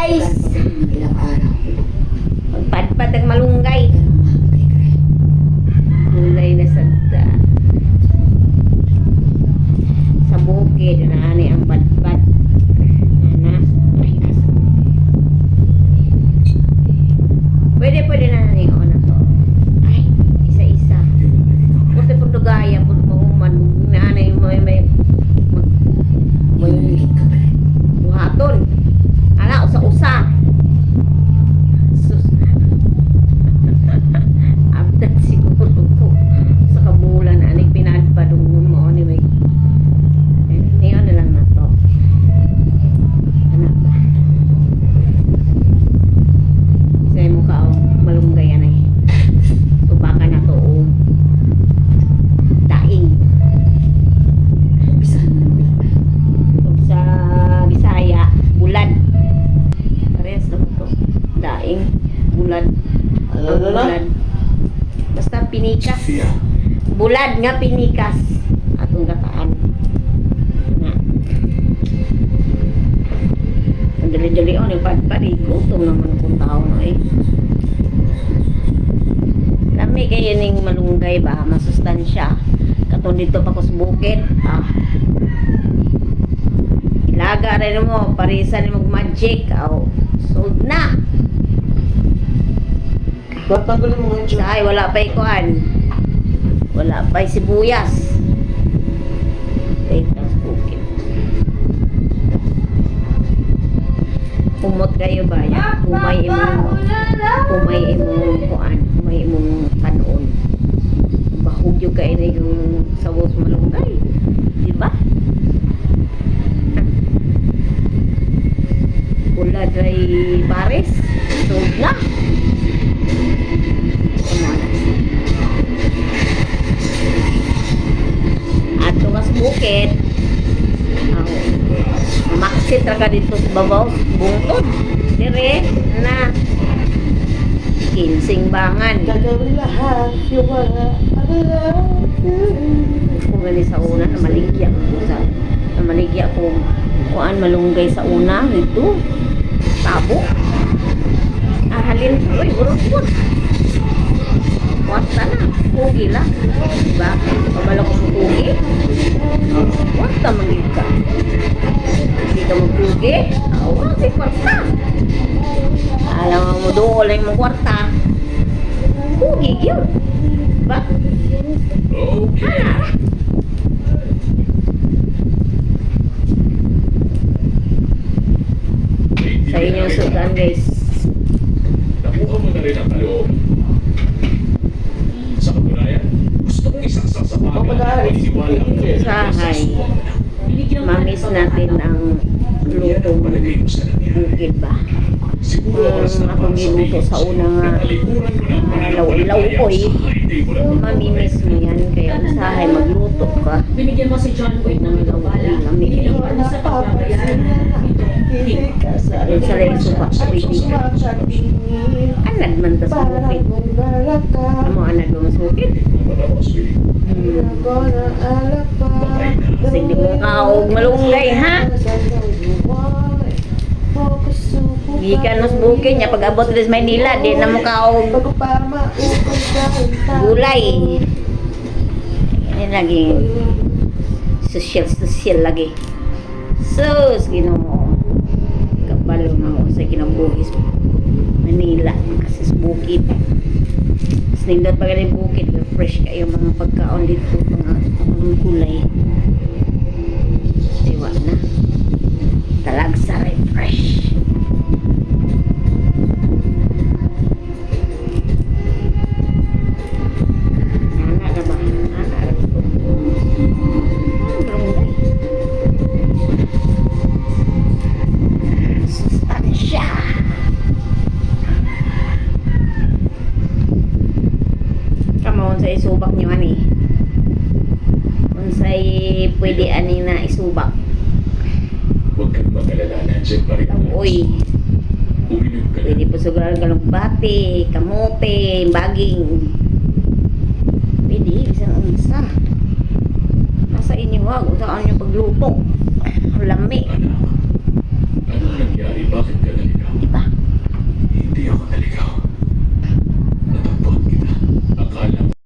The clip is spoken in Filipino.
guys. Ilang araw. Magpadpad ang malunggay. Pero mga kay Gulay na sagda. Sa bukid na ani ang padpad. Ana, ay asa. Pwede na ni na to. Ay, isa-isa. Kasi pundugaya pud mahuman na ani may Inulit ka pa rin. buhaton. Ala usa-usa. Sus. Abdan siguro ko sa kabulan ani pinadpad mo ni may niya na lang na to. Anak ba? Isa mo ka malunggay yan eh. Tubakan na to o daing. Umpisahan mo ng bilang. Ug sa Bisaya, bulad. Parehas na to. Daing, bulad. Ang bulad. Basta pinikas. Bulad nga pinikas. Atong gataan. Na. Ang dali-dali o, nagpadpad eh. Gutom naman kung tao na eh. Lami kayo ning malunggay ba? Masustansya. Katong dito pa ko sa bukid. Ilaga rin mo. Parisan mo magic. Sold na. Tatanggalin mo nga Sa ay, wala pa ikuan. Wala pa sibuyas. Take ng bukid. Kumot kayo ba? Kumay imong kuan. Kumay imong kanon. Bahugyo kayo na yung sawos malunggay. Diba? Pula dry pares. Sold na. Ato nga sa bukid. Maksit ra ka dito sa babaw. Bungtod. Dire na. Kinsing bangan. Gagawin lahat yung wala. Kung gani sa una, namaligya ko sa namaligya ko kuan malunggay sa una dito. Tabo. Halin ko, uy, urot-urot. Kwarta na, pugi lang. Diba? Pabala ko sa pugi. Kwarta magiging ka. Hindi ka magpugi. Wala si kwarta. Alam mo doon lang mo kwarta. Pugi yun. Diba? Hala. Sa inyong sudan guys. Nakuha mo na rin ang kaloob. Sa katunayan, gusto kong isaksak sa baga ang paniniwala ang Sahay. Mamis natin ang lutong palagay mo sa kanya. bukid ba? Siguro oras na Akong giluto sa una nga talikuran mo ng mga law-law-oy. Mamimiss mo yan. Kaya usahay magluto ka. Binigyan mo si John Boyd ng gabala. Lami Binigyan kayo. mo sa pagbabayaran. Sa reso pa. Anad man ta sa bukid. Ano mo anad mo sa bukid? Kasi di mo kaog malunggay ha. Gikan mas bukid niya pag abot rin sa Maynila. Di na mo kaog gulay. Yan lagi. Social lagi. Sus, ginoo. Kapalo na ako sa kinabuhis. Manila. Kasi sa bukid. Mas nindot pa ganun bukid. Fresh kayo mga pagkaon dito. Mga gulay. Diwa na. Talagsa rin fresh. Ana na ba? Ana na ba? Barangay. Sustansya. Kamon sa isubak nyo ani. Unsay pwede ani na isubak. Huwag kang mag-alala, nandiyan pa rin ang Uy, uminom ka pwede na. po sugaran galugbati, kamote, baging. Pwede, isang unsa. Nasa inyo wag, saan nyo pagluto. Ang lami. Anak, anong nangyari? Bakit ka nalito?